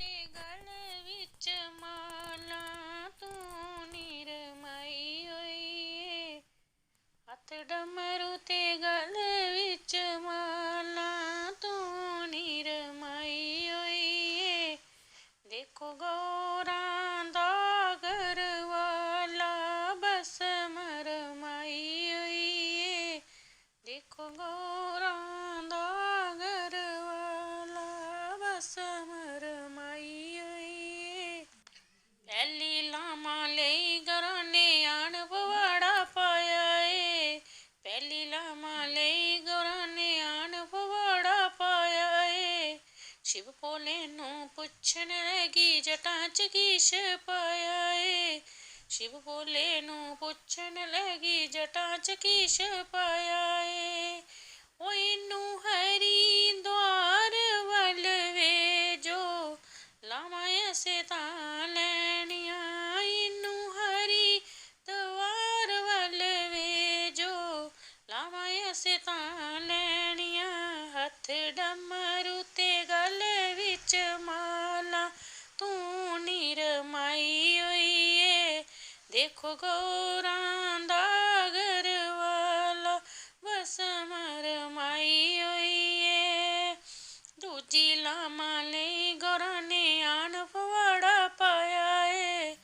ते गल विच माला तू निरमाई होई। हथ डमरू ते गल विच माला तू निरमाई होई। देखो गौरां दा घरवाला बस मरमाई होई। देखो गौरां दा घरवाला बस मरमाई होई। पहली लामा लई गौरां ने आन पवाड़ा पाया ए। पहली लामा लई गौरां ने आन पवाड़ा पाया ए। शिव भोले नूं पुछन लगी जटां च कीश पाया ए। शिव भोले नूं पुछन लगी जटां च कीश पाया ए। ओ इनू हरिद्वार वल भेजो लावां असें तां लैणियां। इनू हरिद्वार वल भेजो लावां असें तां लैणियां। हथ डमरू ते गल विच माला तू निरमाई होई। देखो गौरां दा घरवाला बस मरमाई होई। दूजी लामा लई गौरां ने आन पवाड़ा पाया ए।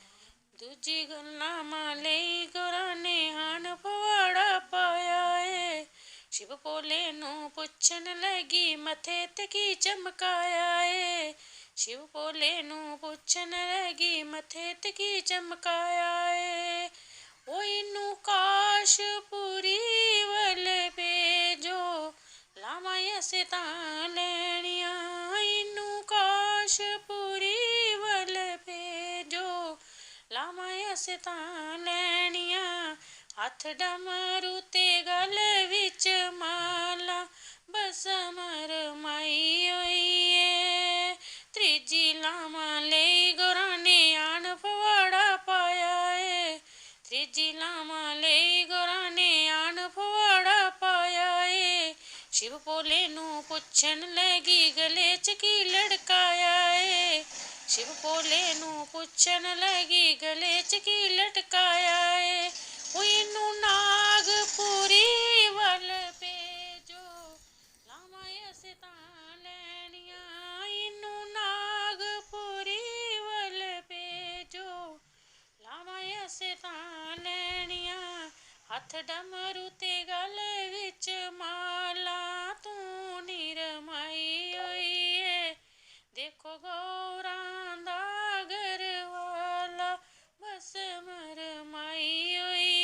दूजी लामा लई गौरां ने आन पवाड़ा पाया ए। शिव भोले नूं पुछन लगी मथे ते की चमकाया ए। शिव भोले नूं पुछन लगी मथे ते की चमकाया ए। ओ इनू काशपुरी वल भेजो लावां असें तां लैणियां। इनू काशपुरी वल भेजो लावां असें तां लैणियां। हथ डमरू ते गल विच माला बस मरमाई होई। त्रीजी लामा लई गौरां ने आन पवाड़ा पाया ए। त्रीजी लामा लई गौरां ने आन पवाड़ा पाया ए। शिव भोले नूं पुछन लगी गले च की लटकाया ए। शिव भोले नूं पुछन लगी गले च की लटकाया ए। ओ इनू नागपुरी वल भेजो लावां असें तां लैणियां। इनू नागपुरी वल भेजो लावां असें तां लैणियां। हथ डमरू ते गल विच माला तू निरमाई होई। देखो गौरां दा घरवाला बस मरमाई होई।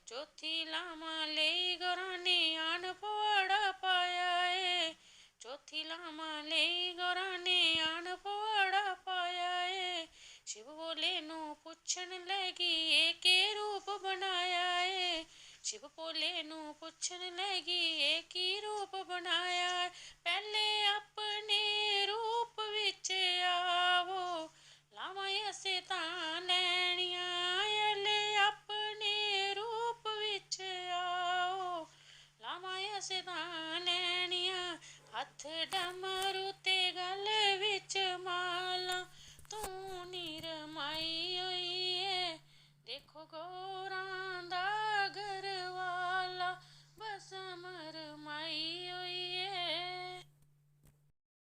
चौथी लामा लई गौरां ने आन पवाड़ा पाया ए। चौथी लामा लई गौरां ने आन पवाड़ा पाया ए। शिव भोले नूं पुछन लगी ए केह् रूप बनाया ए। शिव भोले नूं पुछन लगी ए की रूप बनाया। पैह्ले अपने रूप विच आवो लावां असें तां